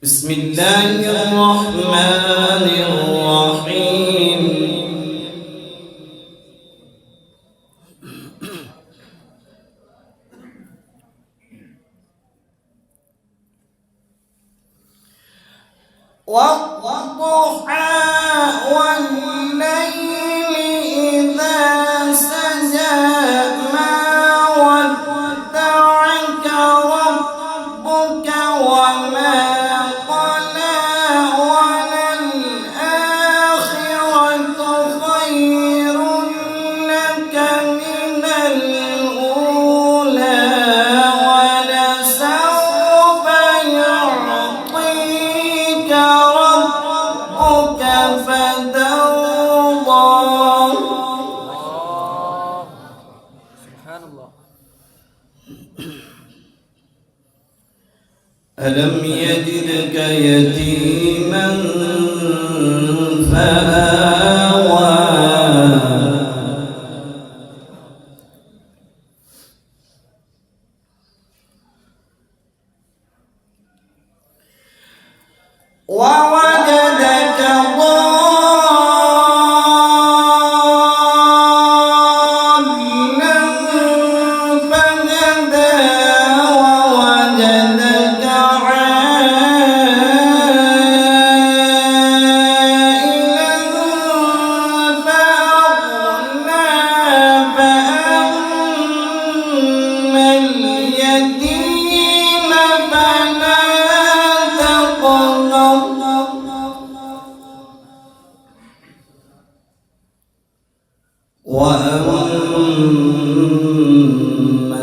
بسم الله الرحمن الرحيم. والضحى والليل إذا سجى ما ودعك ربك وما قلى وللآخرة خير لك من الأولى ولسوف يعطيك ربك فترضى. سبحان الله. ألم يجدك يتيما فآوى ووجدك ضالا فهدى ووجدك عائلا فأغنى فأما اليتيم فلا تقهر وأما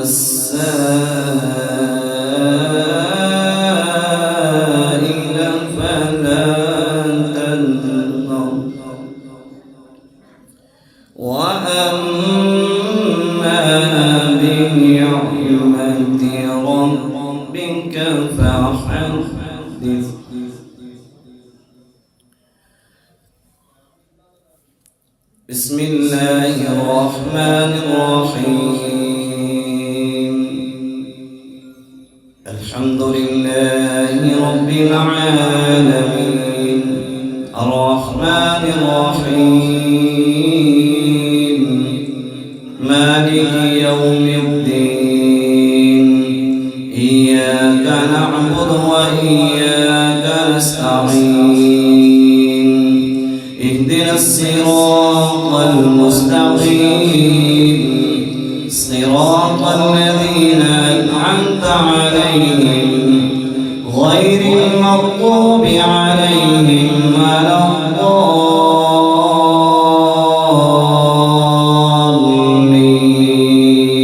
السائل فلا تنهر وأما بنعمة ربك فحدث. بسم الله الرحمن الرحيم. الحمد لله رب العالمين الرحمن الرحيم مالك يوم الدين إياك نعبد وإياك نستعين اهدنا الصراط المستقيم صراط الذين أنعمت عليهم غير المغضوب عليهم ولا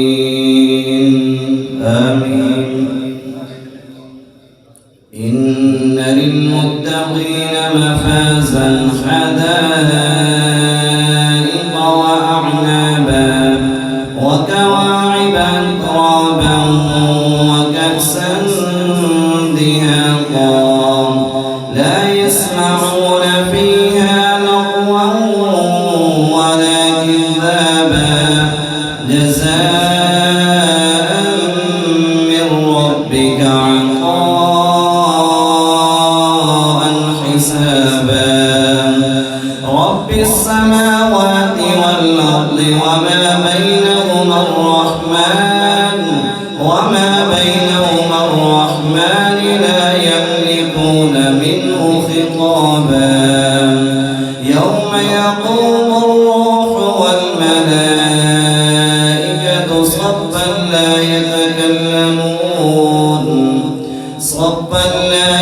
الضالين آمين. إن للمتقين مفازا حدائق وأعنابا وكواعب أترابا وكأسا دهاقا لا يسمعون فيها لغوا ولا كذابا جزاء من ربك عطاء حسابا. رب السماوات والأرض وما بينهما الرحمن لا يملكون منه خطابا. يوم يقوم الروح والملائكة صفا لا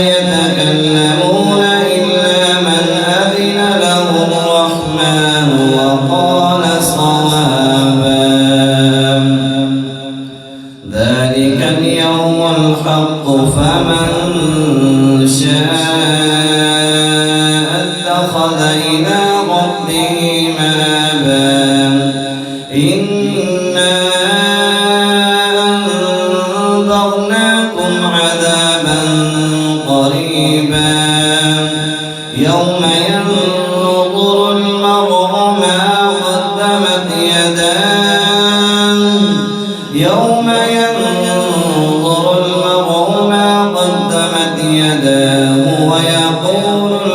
يتكلمون إلا من أذن له الرحمن وقال صوابا. ذلك اليوم الحق فمن شاء اتخذ إلى ربه مآبا. إنا أنذرناكم عذابا قريبا يوم ينظر المرء ما قدمت يداه يوم ينظر المرء ما قدمت يداه يداه ويقول